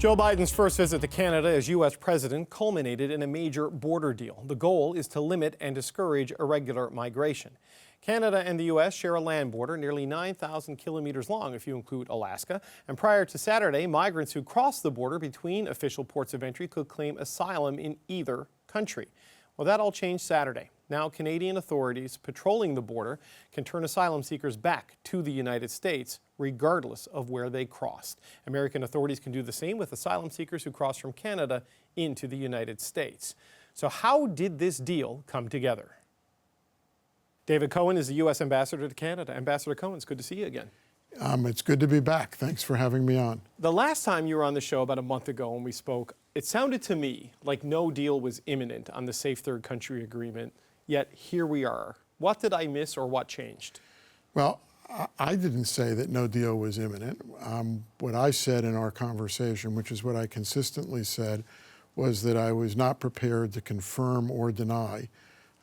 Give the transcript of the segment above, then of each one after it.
Joe Biden's first visit to Canada as U.S. president culminated in a major border deal. The goal is to limit and discourage irregular migration. Canada and the U.S. share a land border nearly 9,000 kilometers long if you include Alaska. And prior to Saturday, migrants who cross the border between official ports of entry could claim asylum in either country. Well, that all changed Saturday. Now, Canadian authorities patrolling the border can turn asylum seekers back to the United States, regardless of where they crossed. American authorities can do the same with asylum seekers who cross from Canada into the United States. So how did this deal come together? David Cohen is the U.S. ambassador to Canada. Ambassador Cohen, it's good to see you again. It's good to be back. Thanks for having me on. The last time you were on the show about a month ago when we spoke, it sounded to me like no deal was imminent on the Safe Third Country Agreement, yet here we are. What did I miss or what changed? Well, I didn't say that no deal was imminent. What I said in our conversation, which is what I consistently said, was that I was not prepared to confirm or deny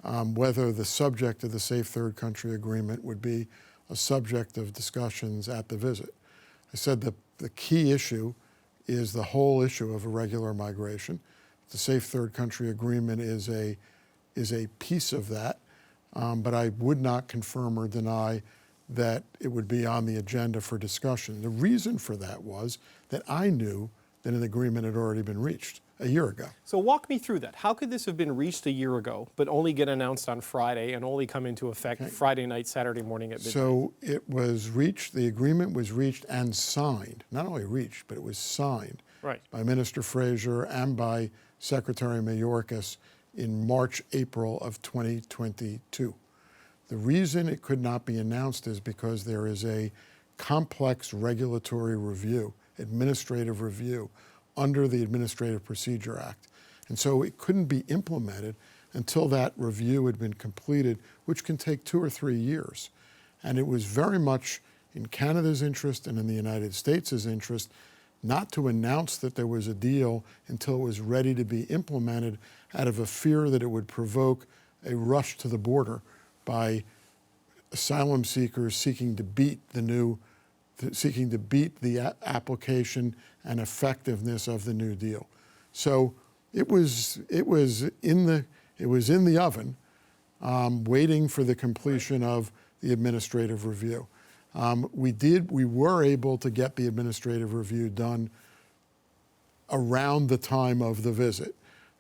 whether the subject of the Safe Third Country Agreement would be a subject of discussions at the visit. I said that the key issue is the whole issue of irregular migration. The Safe Third Country Agreement is a piece of that, but I would not confirm or deny that it would be on the agenda for discussion. The reason for that was that I knew that an agreement had already been reached a year ago. So walk me through that. How could this have been reached a year ago, but only get announced on Friday and only come into effect Friday night, Saturday morning at midnight? So it was reached, the agreement was reached and signed, not only reached, but it was signed by Minister Fraser and by Secretary Mayorkas in March, April of 2022. The reason it could not be announced is because there is a complex regulatory review, administrative review, under the Administrative Procedure Act. And so it couldn't be implemented until that review had been completed, which can take 2 or 3 years. And it was very much in Canada's interest and in the United States' interest not to announce that there was a deal until it was ready to be implemented out of a fear that it would provoke a rush to the border by asylum seekers seeking to beat the application and effectiveness of the new deal. So it was in the oven, waiting for the completion of the administrative review. We were able to get the administrative review done around the time of the visit.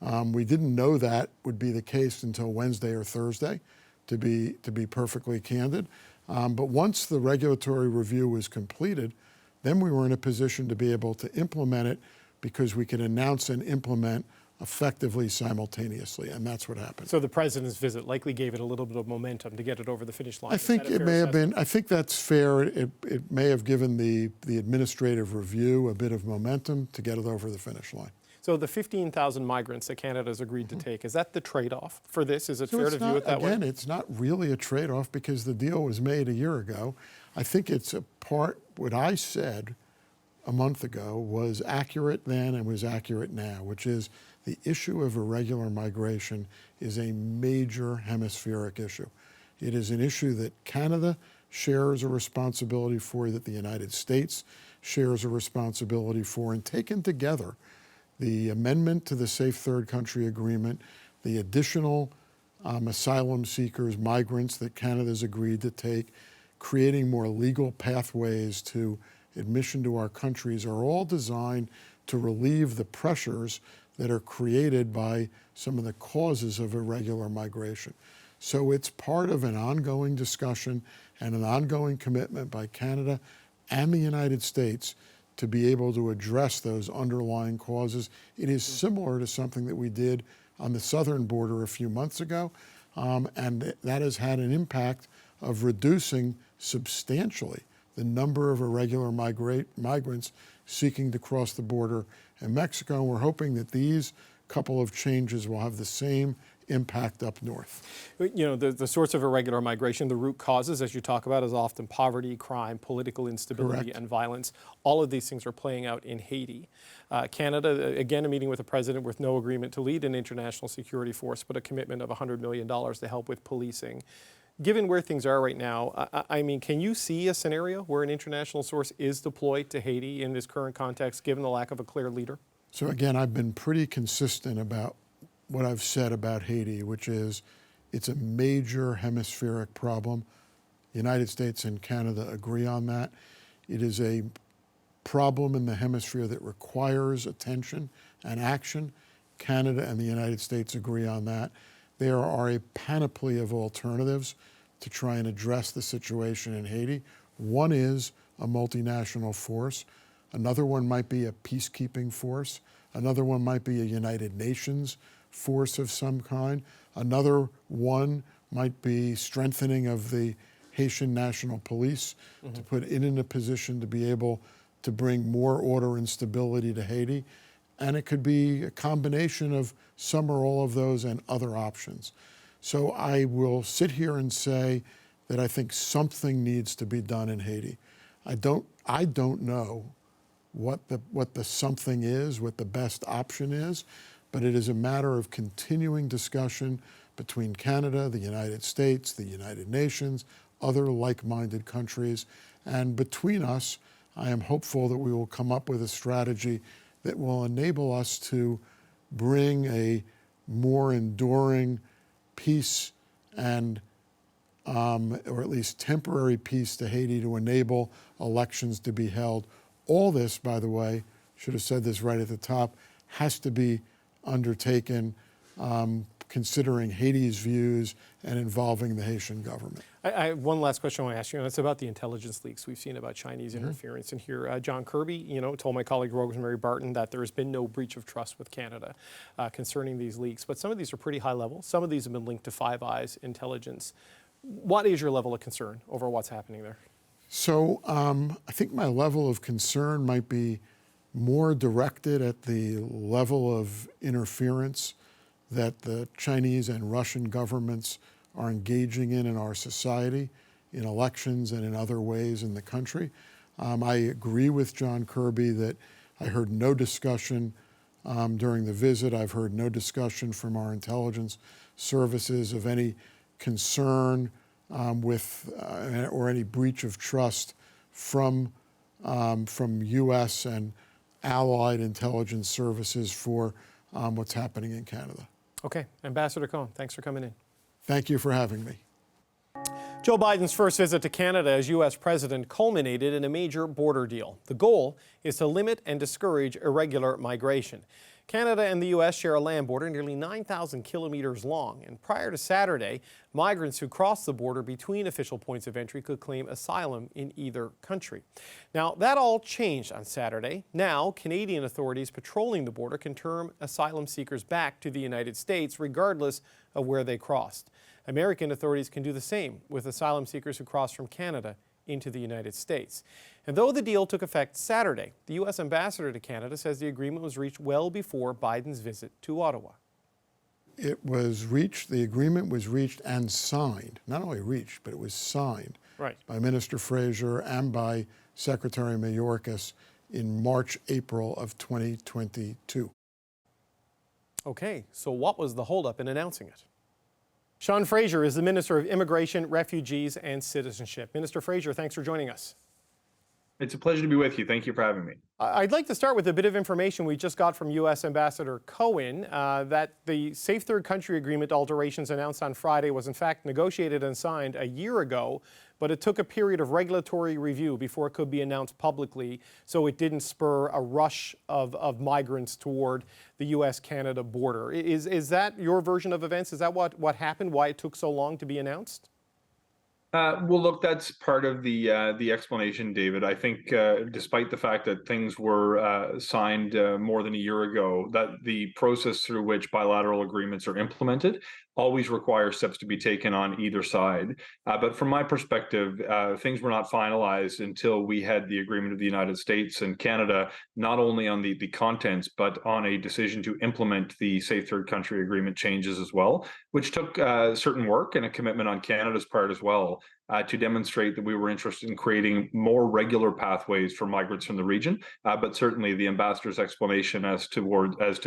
We didn't know that would be the case until Wednesday or Thursday, to be perfectly candid. But once the regulatory review was completed, then we were in a position to be able to implement it because we could announce and implement effectively simultaneously, and that's what happened. So the president's visit likely gave it a little bit of momentum to get it over the finish line. I think it may have been, I think that's fair. It may have given the administrative review a bit of momentum to get it over the finish line. So the 15,000 migrants that Canada has agreed to take, is that the trade-off for this? Is it fair to view it that way? Again, it's not really a trade-off because the deal was made a year ago. I think it's a part, what I said a month ago was accurate then and was accurate now, which is the issue of irregular migration is a major hemispheric issue. It is an issue that Canada shares a responsibility for, that the United States shares a responsibility for, and taken together, the amendment to the Safe Third Country Agreement, the additional asylum seekers, migrants that Canada's agreed to take, creating more legal pathways to admission to our countries are all designed to relieve the pressures that are created by some of the causes of irregular migration. So it's part of an ongoing discussion and an ongoing commitment by Canada and the United States to be able to address those underlying causes. It is similar to something that we did on the southern border a few months ago, and that has had an impact of reducing substantially the number of irregular migrants seeking to cross the border in Mexico. And we're hoping that these couple of changes will have the same impact up north. You know, the source of irregular migration, the root causes, as you talk about, is often poverty, crime, political instability, and violence. All of these things are playing out in Haiti. Canada, again, a meeting with the president with no agreement to lead an international security force, but a commitment of $100 million to help with policing. Given where things are right now, I mean, can you see a scenario where an international source is deployed to Haiti in this current context, given the lack of a clear leader? So again, I've been pretty consistent about what I've said about Haiti, which is it's a major hemispheric problem. The United States and Canada agree on that. It is a problem in the hemisphere that requires attention and action. Canada and the United States agree on that. There are a panoply of alternatives to try and address the situation in Haiti. One is a multinational force. Another one might be a peacekeeping force. Another one might be a United Nations force of some kind. Another one might be strengthening of the Haitian National Police to put it in a position to be able to bring more order and stability to Haiti. And it could be a combination of some or all of those and other options. So I will sit here and say that I think something needs to be done in Haiti. I don't know what the something is, what the best option is, but it is a matter of continuing discussion between Canada, the United States, the United Nations, other like-minded countries. And between us, I am hopeful that we will come up with a strategy that will enable us to bring a more enduring peace and, or at least temporary peace to Haiti to enable elections to be held. All this, by the way, should have said this right at the top, has to be undertaken considering Haiti's views and involving the Haitian government. I have one last question I want to ask you, and it's about the intelligence leaks we've seen about Chinese interference. And here, John Kirby, told my colleague Rosemary Barton that there has been no breach of trust with Canada concerning these leaks. But some of these are pretty high level. Some of these have been linked to Five Eyes intelligence. What is your level of concern over what's happening there? So I think my level of concern might be more directed at the level of interference that the Chinese and Russian governments are engaging in our society, in elections and in other ways in the country. I agree with John Kirby that I heard no discussion during the visit. I've heard no discussion from our intelligence services of any concern with or any breach of trust from U.S. and allied intelligence services for what's happening in Canada. Okay, Ambassador Cohen, thanks for coming in. Thank you for having me. Joe Biden's first visit to Canada as U.S. president culminated in a major border deal. The goal is to limit and discourage irregular migration. Canada and the U.S. share a land border nearly 9,000 kilometers long, and prior to Saturday, migrants who crossed the border between official points of entry could claim asylum in either country. Now, that all changed on Saturday. Now, Canadian authorities patrolling the border can turn asylum seekers back to the United States regardless of where they crossed. American authorities can do the same with asylum seekers who cross from Canada into the United States. And though the deal took effect Saturday, the U.S. ambassador to Canada says the agreement was reached well before Biden's visit to Ottawa. It was reached, the agreement was reached and signed, not only reached, but it was signed by Minister Fraser and by Secretary Mayorkas in March, April of 2022. Okay, so what was the holdup in announcing it? Sean Fraser is the Minister of Immigration, Refugees, and Citizenship. Minister Fraser, thanks for joining us. It's a pleasure to be with you. Thank you for having me. I'd like to start with a bit of information we just got from U.S. Ambassador Cohen that the Safe Third Country Agreement alterations announced on Friday was in fact negotiated and signed a year ago, but it took a period of regulatory review before it could be announced publicly, so it didn't spur a rush of migrants toward the U.S.-Canada border. Is that your version of events? Is that what happened, why it took so long to be announced? Well, look, that's part of the explanation, David. I think despite the fact that things were signed more than a year ago, that the process through which bilateral agreements are implemented always requires steps to be taken on either side. But from my perspective, things were not finalized until we had the agreement of the United States and Canada, not only on the contents, but on a decision to implement the Safe Third Country Agreement changes as well, which took certain work and a commitment on Canada's part as well. to demonstrate that we were interested in creating more regular pathways for migrants from the region. But certainly the ambassador's explanation as to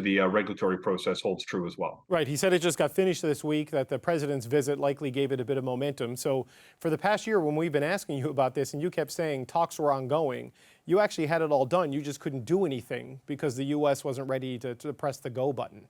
the regulatory process holds true as well. Right. He said it just got finished this week, that the president's visit likely gave it a bit of momentum. So for the past year, when we've been asking you about this and you kept saying talks were ongoing, you actually had it all done. You just couldn't do anything because the U.S. wasn't ready to press the go button.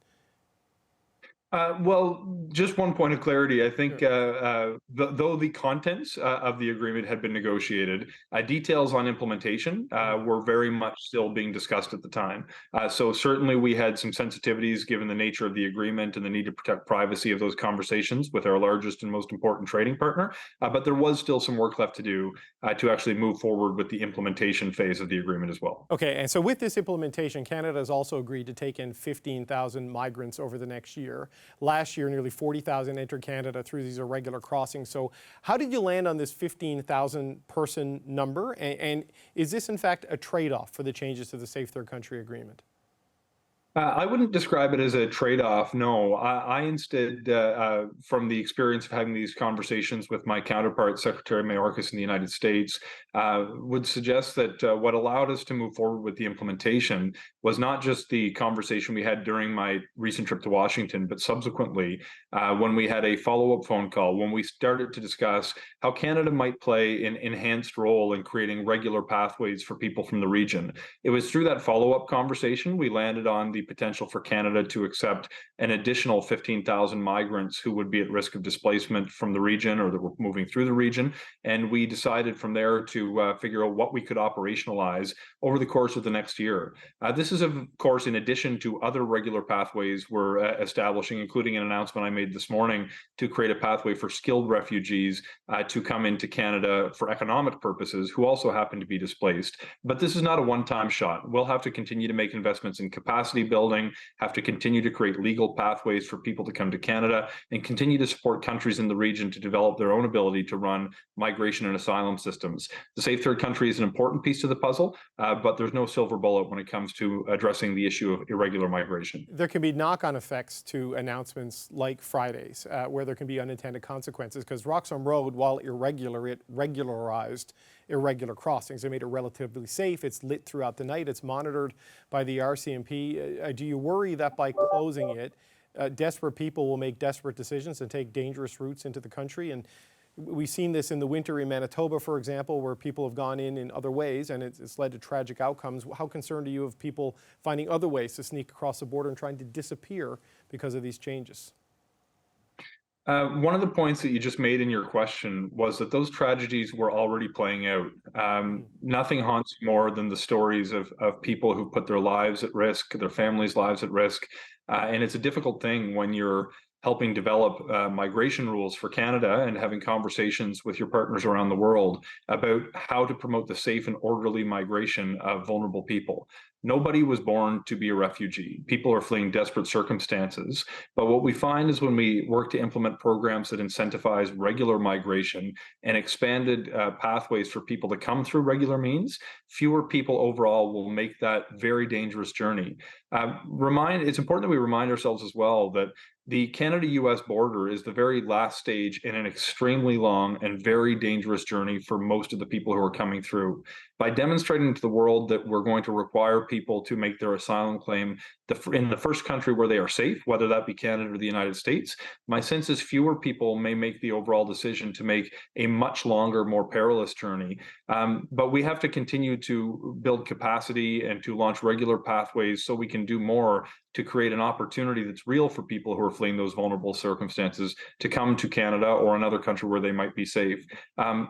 Well, just one point of clarity. I think though the contents of the agreement had been negotiated, details on implementation were very much still being discussed at the time. So certainly we had some sensitivities given the nature of the agreement and the need to protect privacy of those conversations with our largest and most important trading partner. But there was still some work left to do to actually move forward with the implementation phase of the agreement as well. Okay, and so with this implementation, Canada has also agreed to take in 15,000 migrants over the next year. Last year, nearly 40,000 entered Canada through these irregular crossings. So how did you land on this 15,000 person number? And is this in fact a trade-off for the changes to the Safe Third Country Agreement? I wouldn't describe it as a trade-off. No, I instead, from the experience of having these conversations with my counterpart, Secretary Mayorkas in the United States, would suggest that what allowed us to move forward with the implementation was not just the conversation we had during my recent trip to Washington, but subsequently when we had a follow-up phone call, when we started to discuss how Canada might play an enhanced role in creating regular pathways for people from the region. It was through that follow-up conversation we landed on the potential for Canada to accept an additional 15,000 migrants who would be at risk of displacement from the region or that were moving through the region. And we decided from there to figure out what we could operationalize over the course of the next year. This is, of course, in addition to other regular pathways we're establishing, including an announcement I made this morning to create a pathway for skilled refugees to come into Canada for economic purposes who also happen to be displaced. But this is not a one-time shot. We'll have to continue to make investments in capacity building, have to continue to create legal pathways for people to come to Canada, and continue to support countries in the region to develop their own ability to run migration and asylum systems. The Safe Third Country is an important piece to the puzzle, but there's no silver bullet when it comes to addressing the issue of irregular migration. There can be knock-on effects to announcements like Friday's, where there can be unintended consequences, because Roxham Road, while irregular, it regularized irregular crossings. They made it relatively safe. It's lit throughout the night. It's monitored by the RCMP. Do you worry that by closing it, desperate people will make desperate decisions and take dangerous routes into the country? And we've seen this in the winter in Manitoba, for example, where people have gone in other ways, and it's led to tragic outcomes. How concerned are you of people finding other ways to sneak across the border and trying to disappear because of these changes? One of the points that you just made in your question was that those tragedies were already playing out. Nothing haunts more than the stories of people who put their lives at risk, their families' lives at risk. And it's a difficult thing when you're helping develop migration rules for Canada and having conversations with your partners around the world about how to promote the safe and orderly migration of vulnerable people. Nobody was born to be a refugee. People are fleeing desperate circumstances. But what we find is when we work to implement programs that incentivize regular migration and expanded pathways for people to come through regular means, fewer people overall will make that very dangerous journey. It's important that we remind ourselves as well that the Canada-U.S. border is the very last stage in an extremely long and very dangerous journey for most of the people who are coming through. By demonstrating to the world that we're going to require people to make their asylum claim in the first country where they are safe, whether that be Canada or the United States, my sense is fewer people may make the overall decision to make a much longer, more perilous journey. But we have to continue to build capacity and to launch regular pathways so we can do more to create an opportunity that's real for people who are fleeing those vulnerable circumstances to come to Canada or another country where they might be safe.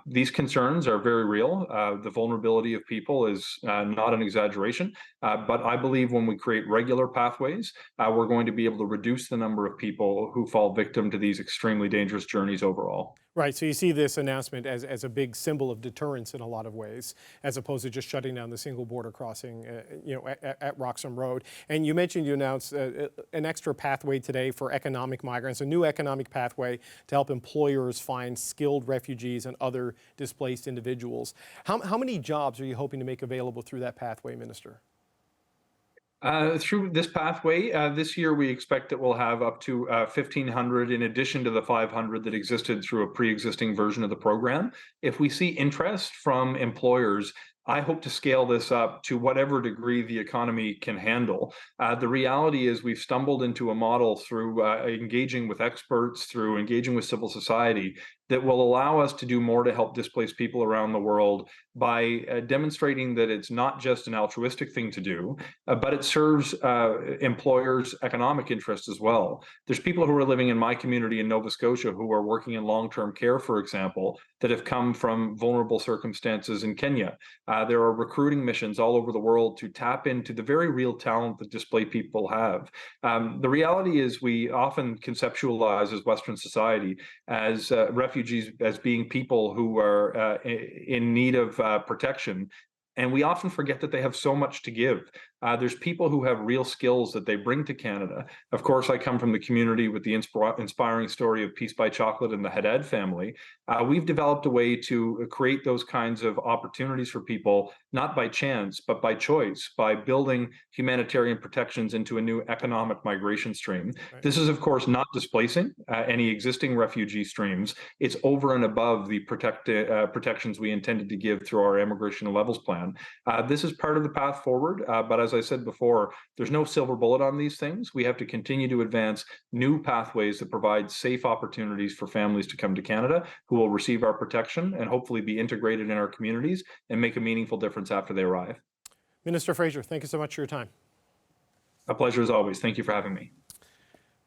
These concerns are very real. The vulnerability of people is not an exaggeration, but I believe when we create regular pathways, we're going to be able to reduce the number of people who fall victim to these extremely dangerous journeys overall. Right, so you see this announcement as a big symbol of deterrence in a lot of ways, as opposed to just shutting down the single border crossing, at Roxham Road. And you mentioned you announced an extra pathway today for economic migrants, a new economic pathway to help employers find skilled refugees and other displaced individuals. How many jobs are you hoping to make available through that pathway, Minister? Through this pathway, this year we expect that we'll have up to 1,500 in addition to the 500 that existed through a pre-existing version of the program. If we see interest from employers, I hope to scale this up to whatever degree the economy can handle. The reality is we've stumbled into a model through engaging with experts, through engaging with civil society, that will allow us to do more to help displaced people around the world by demonstrating that it's not just an altruistic thing to do, but it serves employers' economic interests as well. There's people who are living in my community in Nova Scotia who are working in long-term care, for example, that have come from vulnerable circumstances in Kenya. There are recruiting missions all over the world to tap into the very real talent that displaced people have. The reality is we often conceptualize as Western society as refugees as being people who are in need of protection. And we often forget that they have so much to give. There's people who have real skills that they bring to Canada. Of course, I come from the community with the inspiring story of Peace by Chocolate and the Haddad family. We've developed a way to create those kinds of opportunities for people, not by chance, but by choice, by building humanitarian protections into a new economic migration stream. Right. This is, of course, not displacing any existing refugee streams. It's over and above the protections we intended to give through our immigration levels plan. This is part of the path forward, but as I said before, there's no silver bullet on these things. We have to continue to advance new pathways that provide safe opportunities for families to come to Canada who will receive our protection and hopefully be integrated in our communities and make a meaningful difference after they arrive. Minister Fraser, thank you so much for your time. A pleasure as always. Thank you for having me.